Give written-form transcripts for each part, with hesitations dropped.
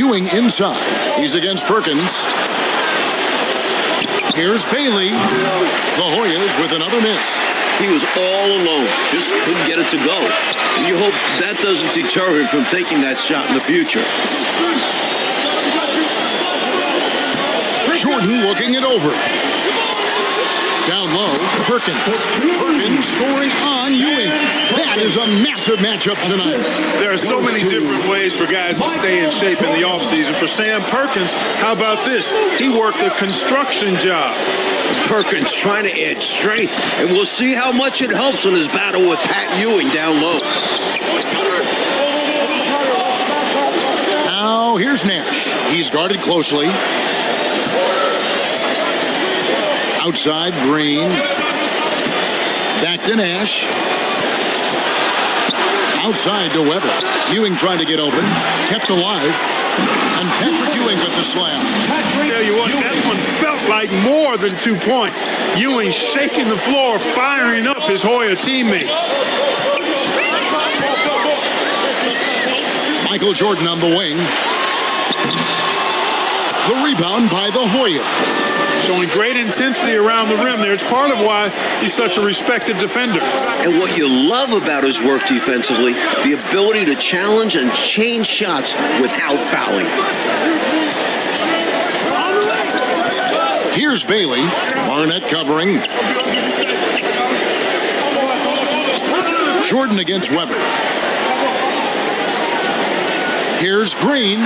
Ewing inside. He's against Perkins. Here's Bailey. The Hoyas with another miss. He was all alone. Just couldn't get it to go. And you hope that doesn't deter him from taking that shot in the future. Jordan looking it over. Down low, Perkins. Perkins scoring on Ewing. That is a massive matchup tonight. There are so many different ways for guys to stay in shape in the offseason. For Sam Perkins, how about this? He worked a construction job. Perkins trying to add strength, and we'll see how much it helps in his battle with Pat Ewing down low. Now here's Nash. He's guarded closely. Outside, Green. Back to Nash. Outside to Weber. Ewing trying to get open. Kept alive. And Patrick Ewing with the slam. Tell you what, that one felt like more than 2 points. Ewing shaking the floor, firing up his Hoya teammates. Michael Jordan on the wing. The rebound by the Hoyas. Showing great intensity around the rim there. It's part of why he's such a respected defender. And what you love about his work defensively, the ability to challenge and change shots without fouling. Here's Bailey. Barnett covering. Jordan against Weber. Here's Green.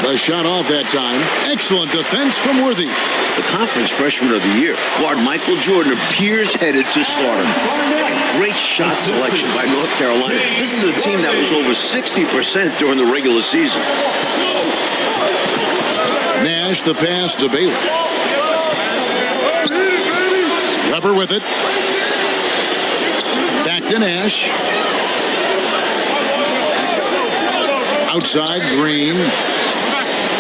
The shot off that time. Excellent defense from Worthy. The conference freshman of the year, guard Michael Jordan appears headed to slaughter. Great shot selection by North Carolina. This is a team that was over 60% during the regular season. Nash the pass to Bailey. Weber with it. Back to Nash. Outside, Green.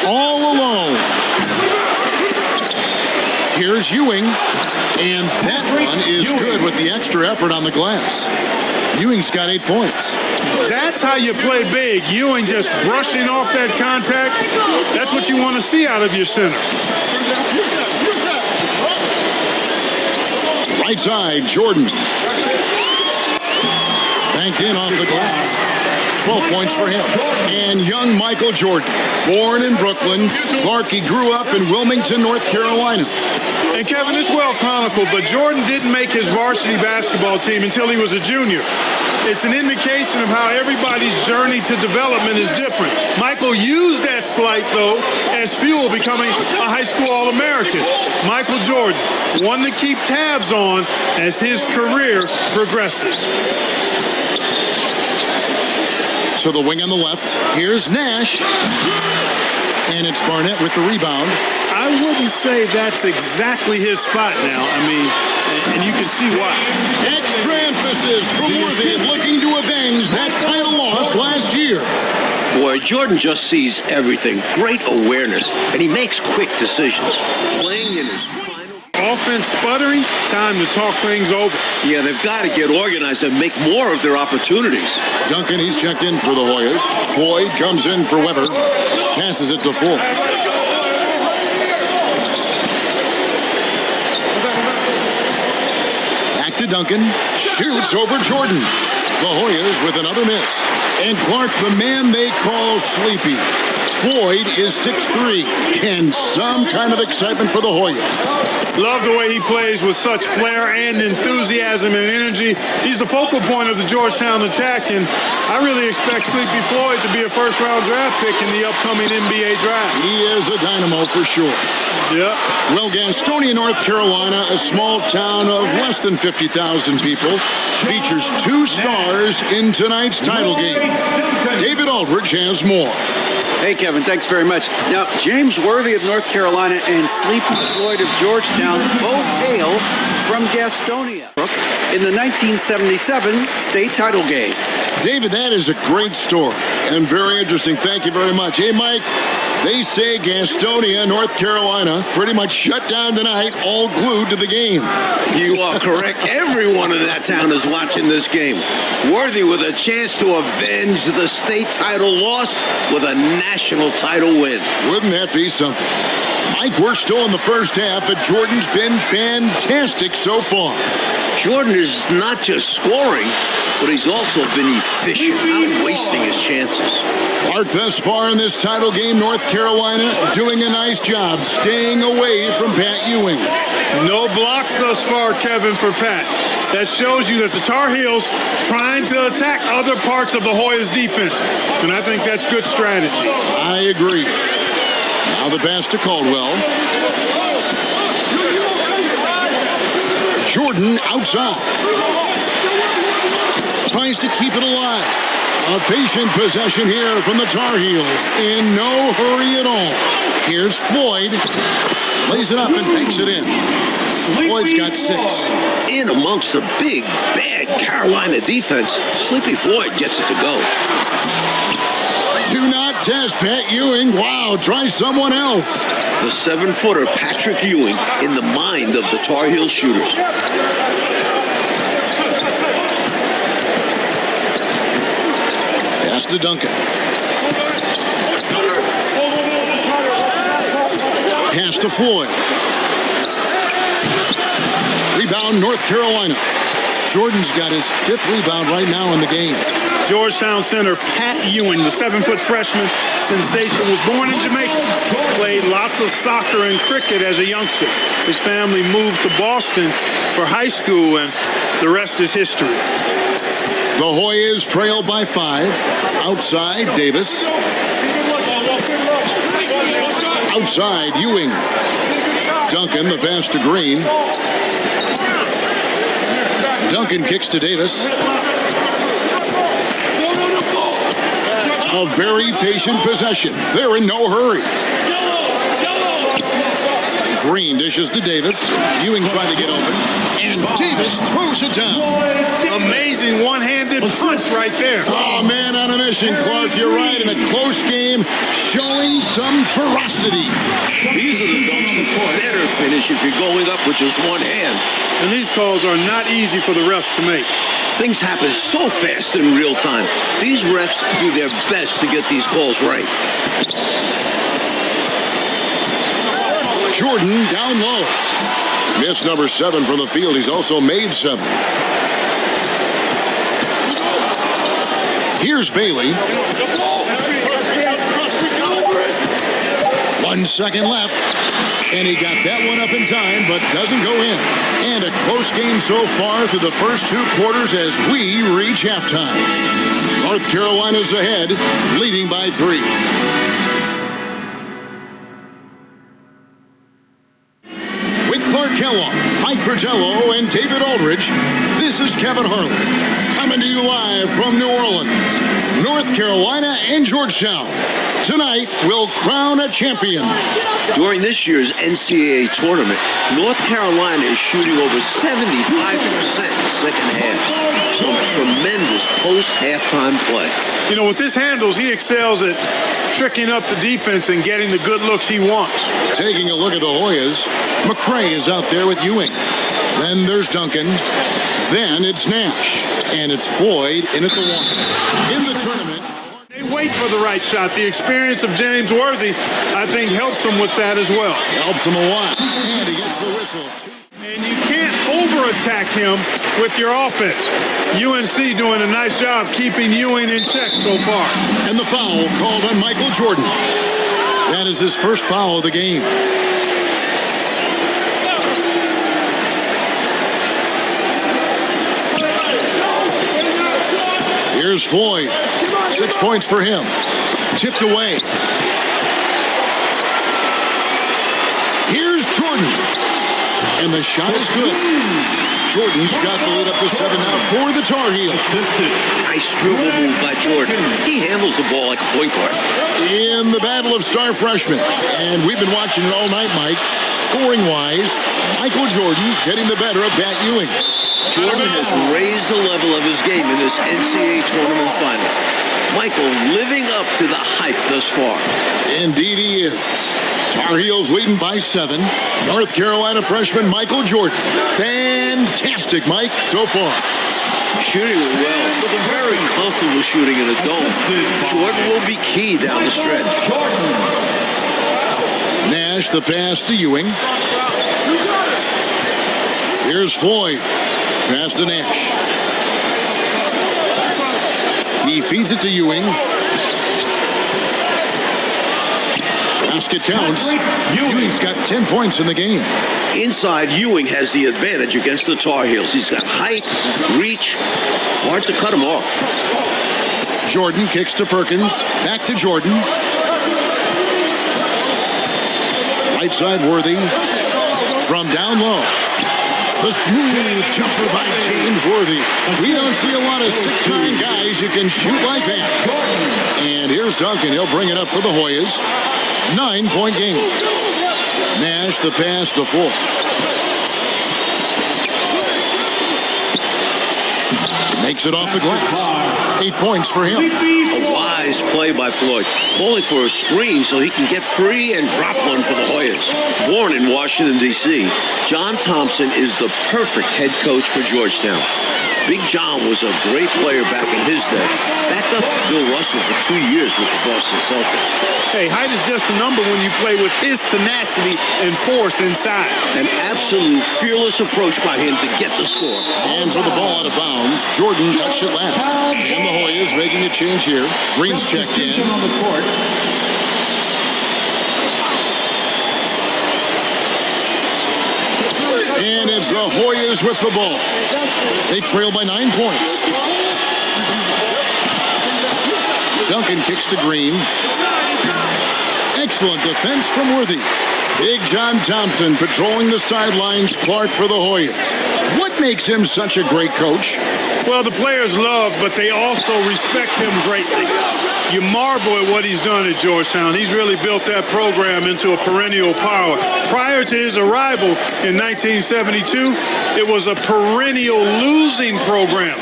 All alone. Here's Ewing. And that one is good with the extra effort on the glass. Ewing's got 8 points. That's how you play big. Ewing just brushing off that contact. That's what you want to see out of your center. Right side, Jordan. Banked in off the glass. 12 points for him. And young Michael Jordan, born in Brooklyn. Clark, he grew up in Wilmington, North Carolina. And Kevin, it's well chronicled, but Jordan didn't make his varsity basketball team until he was a junior. It's an indication of how everybody's journey to development is different. Michael used that slight, though, as fuel, becoming a high school All-American. Michael Jordan, one to keep tabs on as his career progresses. So the wing on the left. Here's Nash. And it's Barnett with the rebound. I wouldn't say that's exactly his spot now. I mean, and you can see why. Extra emphasis from Worthy looking to avenge that title loss last year. Boy, Jordan just sees everything. Great awareness. And he makes quick decisions. Playing in his offense sputtering, time to talk things over. Yeah, they've got to get organized and make more of their opportunities. Duncan, he's checked in for the Hoyas. Floyd comes in for Weber. Passes it to Floyd. Back to Duncan. Shoots over Jordan. The Hoyas with another miss. And Clark, the man they call Sleepy. Floyd is 6'3", and some kind of excitement for the Hoyas. Love the way he plays with such flair and enthusiasm and energy. He's the focal point of the Georgetown attack, and I really expect Sleepy Floyd to be a first-round draft pick in the upcoming NBA draft. He is a dynamo for sure. Yep. Well, Gastonia, North Carolina, a small town of less than 50,000 people, features 2 stars in tonight's title game. David Aldridge has more. Hey, Kevin, thanks very much. Now, James Worthy of North Carolina and Sleepy Floyd of Georgetown both hail from Gastonia in the 1977 state title game. David, that is a great story and very interesting. Thank you very much. Hey, Mike, they say Gastonia, North Carolina, pretty much shut down tonight, all glued to the game. You are correct. Everyone in that town is watching this game. Worthy with a chance to avenge the state title lost with a national title win. Wouldn't that be something? Mike, we're still in the first half, but Jordan's been fantastic so far. Jordan is not just scoring, but he's also been efficient, not wasting his chances. Clark, thus far in this title game, North Carolina doing a nice job staying away from Pat Ewing. No blocks thus far, Kevin, for Pat. That shows you that the Tar Heels trying to attack other parts of the Hoyas defense, and I think that's good strategy. I agree. Now the pass to Caldwell. Jordan outside. Tries to keep it alive. A patient possession here from the Tar Heels. In no hurry at all. Here's Floyd. Lays it up and banks it in. Floyd's got 6. In amongst the big, bad Carolina defense, Sleepy Floyd gets it to go. Do not test Pat Ewing. Wow, try someone else. The 7-footer Patrick Ewing in the mind of the Tar Heel shooters. Pass to Duncan. Pass to Floyd. Rebound, North Carolina. Jordan's got his 5th rebound right now in the game. Georgetown center Pat Ewing, the 7-foot freshman sensation, was born in Jamaica. Played lots of soccer and cricket as a youngster. His family moved to Boston for high school, and the rest is history. The Hoyas trail by 5. Outside, Davis. Outside, Ewing. Duncan, the pass to Green. Duncan kicks to Davis. A very patient possession. They're in no hurry. Green dishes to Davis. Ewing trying to get open. And Davis throws it down. Amazing one-handed punch right there. Oh, man on a mission, Clark. You're right. In a close game, showing some ferocity. These are the dunks that better finish if you're going up with just one hand. And these calls are not easy for the refs to make. Things happen so fast in real time. These refs do their best to get these calls right. Jordan down low. Miss number 7 from the field. He's also made 7. Here's Bailey. 1 second left. And he got that one up in time, but doesn't go in. And a close game so far through the first 2 quarters as we reach halftime. North Carolina's ahead, leading by 3. With Clark Kellogg, Mike Fratello, and David Aldridge, this is Kevin Harlan, coming to you live from New Orleans, North Carolina, and Georgetown. Tonight, we'll crown a champion. During this year's NCAA tournament, North Carolina is shooting over 75% in second half. Some tremendous post-halftime play. You know, with his handles, he excels at tricking up the defense and getting the good looks he wants. Taking a look at the Hoyas, McCray is out there with Ewing. Then there's Duncan. Then it's Nash. And it's Floyd in at the 1. In the tournament, they wait for the right shot. The experience of James Worthy, I think, helps him with that as well. Helps him a lot. And he gets the whistle. And you can't over-attack him with your offense. UNC doing a nice job keeping Ewing in check so far. And the foul called on Michael Jordan. That is his first foul of the game. Here's Floyd. 6 points for him. Tipped away. Here's Jordan. And the shot is good. Jordan's got the lead up to 7 now for the Tar Heels. Nice dribble move by Jordan. He handles the ball like a point guard. In the battle of star freshmen. And we've been watching it all night, Mike. Scoring-wise, Michael Jordan getting the better of Pat Ewing. Jordan has raised the level of his game in this Ncaa tournament final. Michael living up to the hype thus far. Indeed he is. Tar Heels leading by 7. North Carolina freshman Michael Jordan. Fantastic, Mike, so far. Shooting it well. Very comfortable shooting in a dome. Jordan will be key down the stretch. Nash, the pass to Ewing. Here's Floyd. Pass to Nash. He feeds it to Ewing. Basket counts. Ewing's got 10 points in the game. Inside, Ewing has the advantage against the Tar Heels. He's got height, reach, hard to cut him off. Jordan kicks to Perkins. Back to Jordan. Right side Worthy. From down low. The smooth jumper by James Worthy. We don't see a lot of 6'9" guys who can shoot like that. And here's Duncan. He'll bring it up for the Hoyas. 9-point game. Nash, the pass to Full. Makes it off the glass. 8 points for him. A wise play by Floyd. Calling for a screen so he can get free and drop one for the Hoyas. Born in Washington, D.C., John Thompson is the perfect head coach for Georgetown. Big John was a great player back in his day. Backed up Bill Russell for 2 years with the Boston Celtics. Hey, height is just a number when you play with his tenacity and force inside. An absolute fearless approach by him to get the score. Hands with the ball out of bounds. Jordan touched it last. And the Hoyas making a change here. Green's checked in. On the court. And it's the Hoyas with the ball. They trail by 9 points. Duncan kicks to Green. Excellent defense from Worthy. Big John Thompson patrolling the sidelines. Clark for the Hoyas. What makes him such a great coach? Well, the players love, but they also respect him greatly. You marvel at what he's done at Georgetown. He's really built that program into a perennial power. Prior to his arrival in 1972, it was a perennial losing program.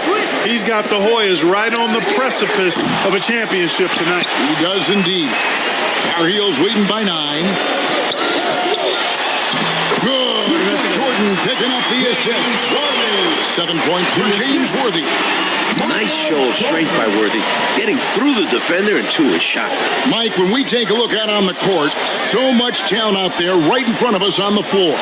He's got the Hoyas right on the precipice of a championship tonight. He does indeed. Tar Heels leading by 9. Good. That's Jordan picking up the assist. 7 points for James Worthy. Nice show of strength by Worthy, getting through the defender and to his shot. Mike, when we take a look out on the court, so much talent out there right in front of us on the floor.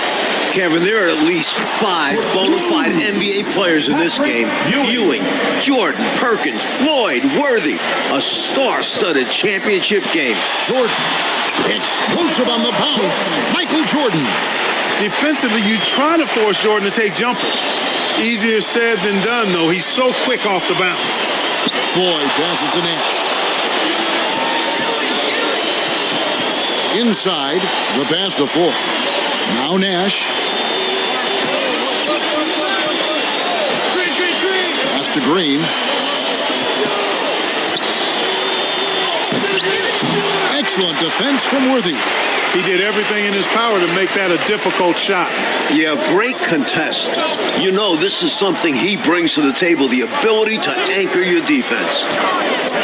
Kevin, there are at least 5 bona fide NBA players in this game. Ewing, Jordan, Perkins, Floyd, Worthy. A star-studded championship game. Jordan, explosive on the bounce. Michael Jordan. Defensively, you try to force Jordan to take jumpers. Easier said than done, though. He's so quick off the bounce. Floyd passes to Nash. Inside, the pass to Full. Now Nash. Pass to Green. Excellent defense from Worthy. He did everything in his power to make that a difficult shot. Yeah, great contest. You know, this is something he brings to the table, the ability to anchor your defense.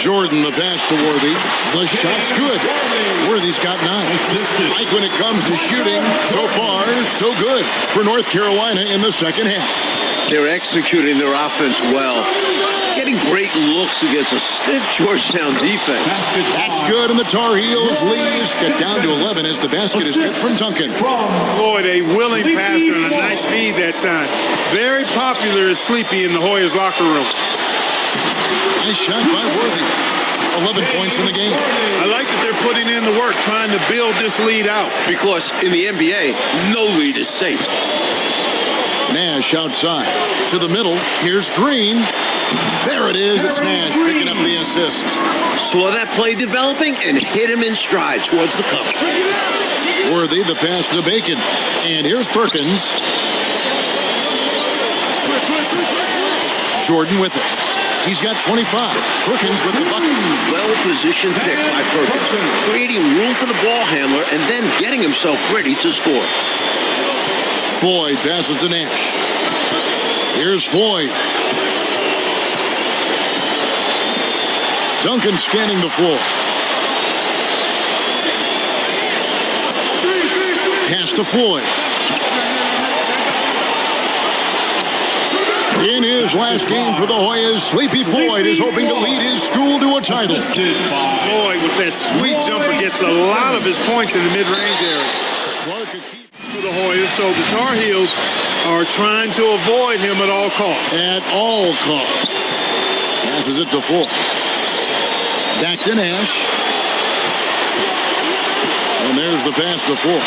Jordan, the pass to Worthy. The shot's good. Worthy's got 9. Like when it comes to shooting, so far, so good for North Carolina in the second half. They're executing their offense well. Getting great looks against a stiff Georgetown defense. That's good, and the Tar Heels leads get down to 11 as the basket is hit from Duncan. Floyd, a willing passer and a nice feed that time. Very popular as Sleepy in the Hoyas locker room. Nice shot by Worthy. 11 points in the game. I like that they're putting in the work trying to build this lead out. Because in the NBA, no lead is safe. Nash outside. To the middle. Here's Green. There it is. It's Nash picking up the assists. Saw that play developing and hit him in stride towards the cup. Worthy, the pass to Bacon. And here's Perkins. Jordan with it. He's got 25. Perkins with the bucket. Well-positioned pick by Perkins, creating room for the ball handler and then getting himself ready to score. Floyd passes to Nash. Here's Floyd. Duncan scanning the floor. Pass to Floyd. In his last game for the Hoyas, Sleepy Floyd is hoping to lead his school to a title. Floyd with that sweet jumper gets a lot of his points in the mid-range area. Clark a keep For the Hoyas, so the Tar Heels are trying to avoid him at all costs. at all costs. Passes it to Floyd. Back to Nash. And there's the pass to Floyd.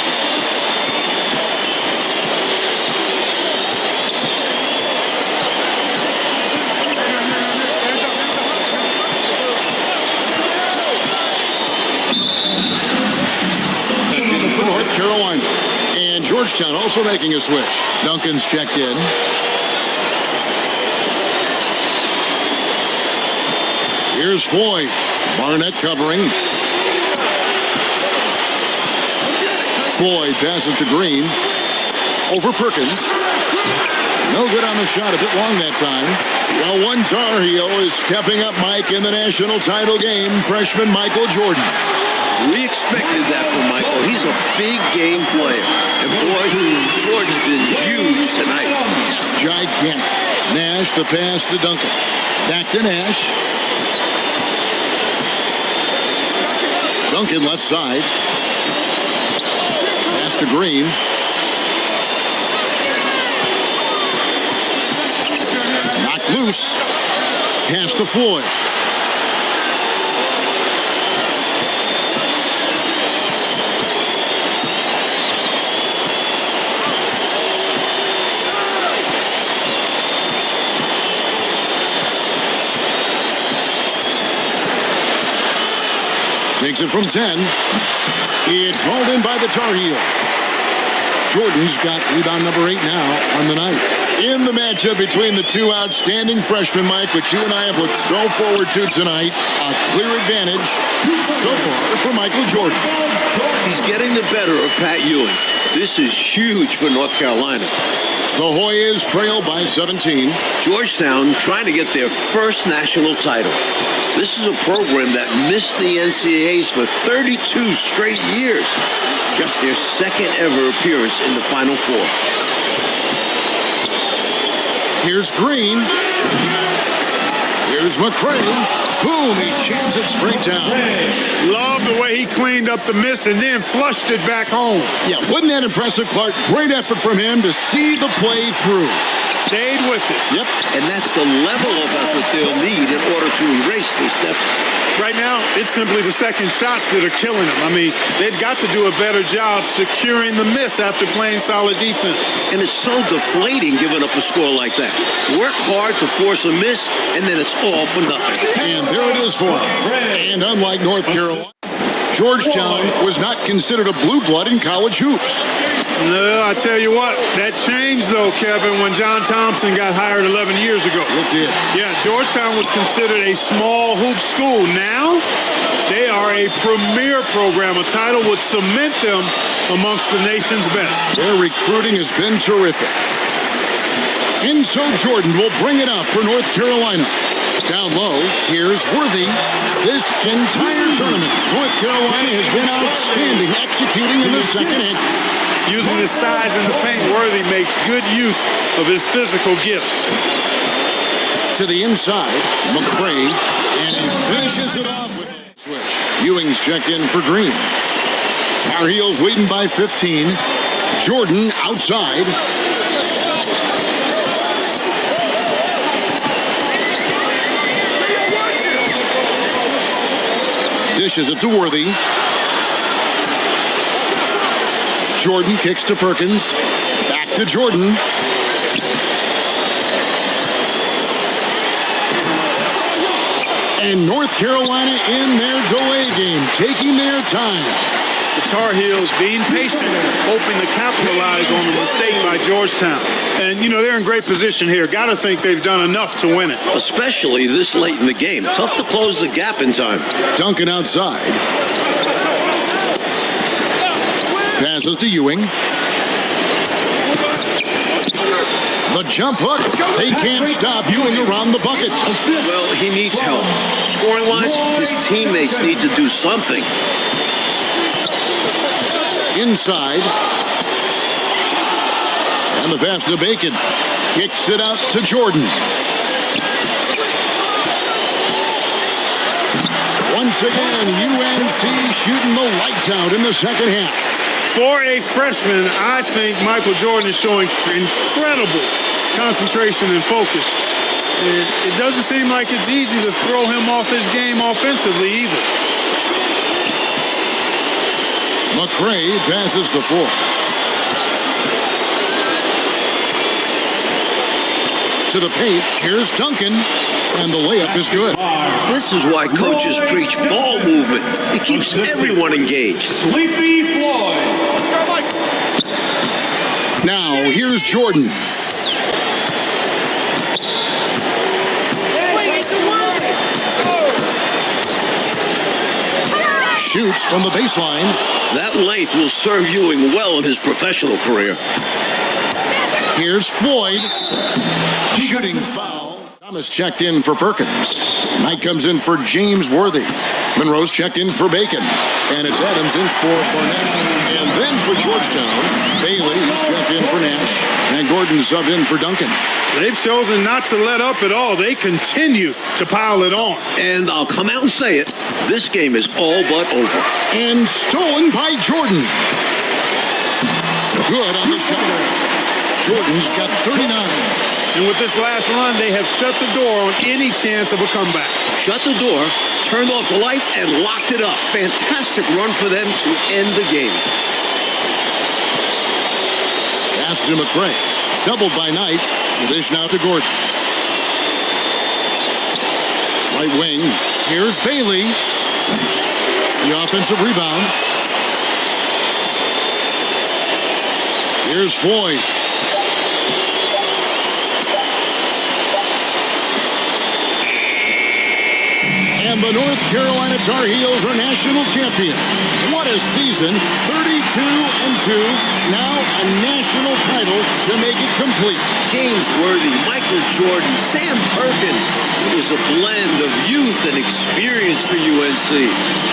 For North Carolina. And Georgetown also making a switch. Duncan's checked in. Here's Floyd. Barnett covering. Floyd passes to Green. Over Perkins. No good on the shot. A bit long that time. Well, one Tar Heel is stepping up, Mike, in the national title game. Freshman Michael Jordan. We expected that from Michael. He's a big game player. And boy, Jordan's been huge tonight. Just gigantic. Nash, the pass to Duncan. Back to Nash. Duncan left side. Pass to Green. Knocked loose. Pass to Floyd. Takes it from 10. It's hauled in by the Tar Heel. Jordan's got rebound number 8 now on the night. In the matchup between the two outstanding freshmen, Mike, which you and I have looked so forward to tonight, a clear advantage so far for Michael Jordan. He's getting the better of Pat Ewing. This is huge for North Carolina. The Hoyas trail by 17. Georgetown trying to get their first national title. This is a program that missed the NCAAs for 32 straight years. Just their second ever appearance in the Final Four. Here's Green. Here's McCray. Boom, he jams it straight down. Love the way he cleaned up the miss and then flushed it back home. Yeah, wasn't that impressive, Clark? Great effort from him to see the play through. Stayed with it. Yep. And that's the level of effort they'll need in order to erase this, Steph. Right now, it's simply the second shots that are killing them. I mean, they've got to do a better job securing the miss after playing solid defense. And it's so deflating giving up a score like that. Work hard to force a miss, and then it's all for nothing. And there it is for him. And unlike North Carolina, Georgetown was not considered a blue blood in college hoops. No, I tell you what, that changed though, Kevin, when John Thompson got hired 11 years ago. It did. Yeah, Georgetown was considered a small hoop school. Now, they are a premier program. A title would cement them amongst the nation's best. Their recruiting has been terrific. And so Jordan will bring it up for North Carolina. Down low, here's Worthy. This entire tournament, North Carolina has been outstanding, executing in the second half. Using his size in the paint, Worthy makes good use of his physical gifts. To the inside, McCray, and he finishes it off with a switch. Ewing's checked in for Green. Tar Heels leading by 15. Jordan outside. Dishes it to Worthy. Jordan kicks to Perkins. Back to Jordan. And North Carolina in their delay game, taking their time. The Tar Heels being patient, hoping to capitalize on the mistake by Georgetown. And, you know, they're in great position here. Got to think they've done enough to win it. Especially this late in the game. Tough to close the gap in time. Duncan outside. Passes to Ewing. The jump hook. They can't stop Ewing around the bucket. Well, he needs help. Scoring-wise, his teammates need to do something. Inside. And the pass to Bacon. Kicks it out to Jordan. Once again, UNC shooting the lights out in the second half. For a freshman, I think Michael Jordan is showing incredible concentration and focus. It doesn't seem like it's easy to throw him off his game offensively either. McCray passes to Ford. To the paint, here's Duncan, and the layup is good. This is why coaches preach ball movement. It keeps everyone engaged. Sleepy Floyd. Now, here's Jordan. Shoots from the baseline. That length will serve Ewing well in his professional career. Here's Floyd. Shooting foul. Thomas checked in for Perkins. Knight comes in for James Worthy. Monroe's checked in for Bacon. And it's Adams in for Barnett. And then for Georgetown, Bailey's checked in for Nash. And Gordon subbed in for Duncan. They've chosen not to let up at all. They continue to pile it on. And I'll come out and say it, this game is all but over. And stolen by Jordan. Good on the shot. Jordan's got 39. And with this last run, they have shut the door on any chance of a comeback. Shut the door, turned off the lights, and locked it up. Fantastic run for them to end the game. Pass to McCray. Doubled by Knight. The dish now to Gordon. Right wing. Here's Bailey. The offensive rebound. Here's Floyd. And the North Carolina Tar Heels are national champions. What a season. 32-2. Now a national title to make it complete. James Worthy, Michael Jordan, Sam Perkins. It was a blend of youth and experience for UNC.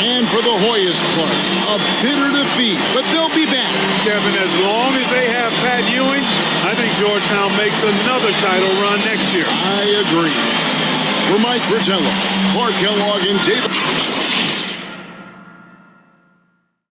And for the Hoyas, Clark, a bitter defeat, but they'll be back. Kevin, as long as they have Pat Ewing, I think Georgetown makes another title run next year. I agree. For Mike Fratello, Clark Kellogg, and David...